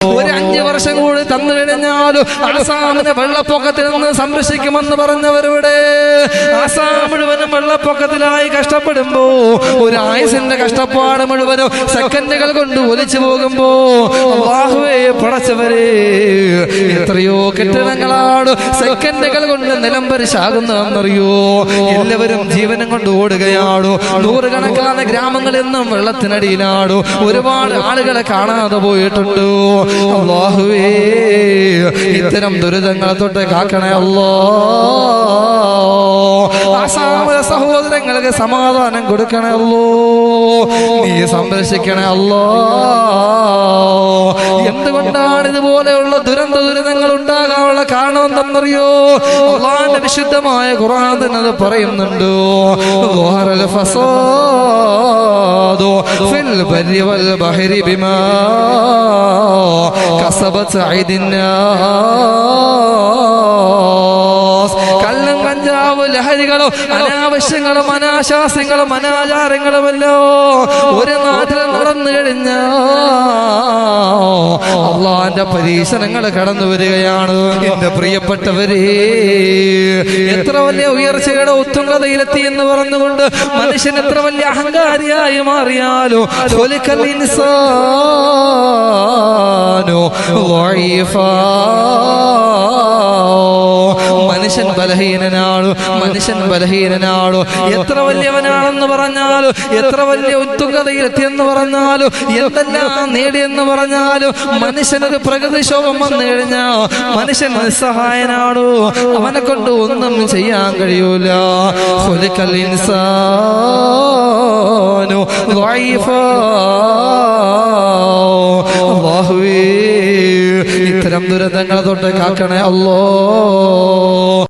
ഒരു 5 വർഷം കൂടി തന്നു കഴിഞ്ഞാലും ആസാമിനെ വെള്ളപ്പൊക്കത്തിൽ നിന്ന് സംരക്ഷിക്കുമെന്ന് പറഞ്ഞവരുടെ ആസാം മുഴുവനും വെള്ളപ്പൊക്കത്തിലായി കഷ്ടപ്പെടുമ്പോ ഒരു ആയുസിന്റെ കഷ്ടപ്പാട് മുഴുവനും സെക്കൻഡുകൾ കൊണ്ട് ഒലിച്ചു പോകുമ്പോ അല്ലാഹുവേ പടച്ചവരെ എത്രയോ കെട്ടിടങ്ങളാണ് സെക്കൻഡുകൾ കൊണ്ട് നിലംപരിശാകുന്നതെന്നറിയോ. എല്ലാവരും ജീവനം കൊണ്ട് ഓടുകയാണോ. നൂറുകണക്കാன ഗ്രാമങ്ങളിൽ നിന്നും വെള്ളത്തിനടിയിലാണോ. ഒരുപാട് ആളുകളെ കാണാതെ പോയിട്ടുണ്ടോ. അല്ലാഹുവേ ഇത്തരം ദുരിതങ്ങളെ തൊട്ട് കാക്കണേ അല്ലാ. ആസാമിലെ സഹോദരങ്ങൾക്ക് സമാധാനം കൊടുക്കണേ അല്ലോ. നീ സംരക്ഷിക്കണേ അല്ലോ. എന്തുകൊണ്ടാണ് ഇതുപോലെയുള്ള ദുരന്തങ്ങൾ ഉണ്ടാകാനുള്ള കാരണം എന്തെന്നറിയോ. അല്ലാഹുവിന്റെ വിശുദ്ധമായ ഖുർആൻ തന്നെ അത് പറയുന്നുണ്ട്. ളഹറൽ ഫസാദു ഫിൽ ബർരി വൽ ബഹരി ബിമാ കസബത് അയ്ദിന്നാസ്. കള്ളും കഞ്ചാവ് ലഹരികളോ അനാവശ്യങ്ങളും അനാശാസ്യങ്ങളും അനാചാരങ്ങളുമല്ലോ ഒരു നാട്ടിൽ നടന്നു കഴിഞ്ഞ അള്ളാന്റെ പരീക്ഷണങ്ങൾ കടന്നു വരികയാണ്. എന്റെ പ്രിയപ്പെട്ടവരെ, എത്ര വലിയ ഉയർച്ചയുടെ ഉത്തുംഗതയിലെത്തി എന്ന് പറഞ്ഞുകൊണ്ട് മനുഷ്യൻ എത്ര വലിയ അഹങ്കാരിയായി മാറിയാലോ മനുഷ്യൻ ബലഹീനനാണോ. എത്ര വലിയവനാണെന്ന് പറഞ്ഞാലോ, എത്ര വലിയ ഉത്തുംഗതയിലെത്തിയെന്ന് പറഞ്ഞാലോ, എന്തെല്ലാം നേടിയെന്ന് പറഞ്ഞാലോ, മനുഷ്യനൊരു പ്രകൃതിക്ഷോഭം വന്നു കഴിഞ്ഞാൽ മനുഷ്യൻ നിസ്സഹായനാണോ. അവനെ കൊണ്ട് ഒന്നും ചെയ്യാൻ കഴിയൂല. ഖുലിഖൽ ഇൻസാനു ളഈഫാ. അല്ലാഹുവേ ഇത്തരം ദുരന്തങ്ങളെ തൊട്ട് കാക്കണേ അല്ലാ.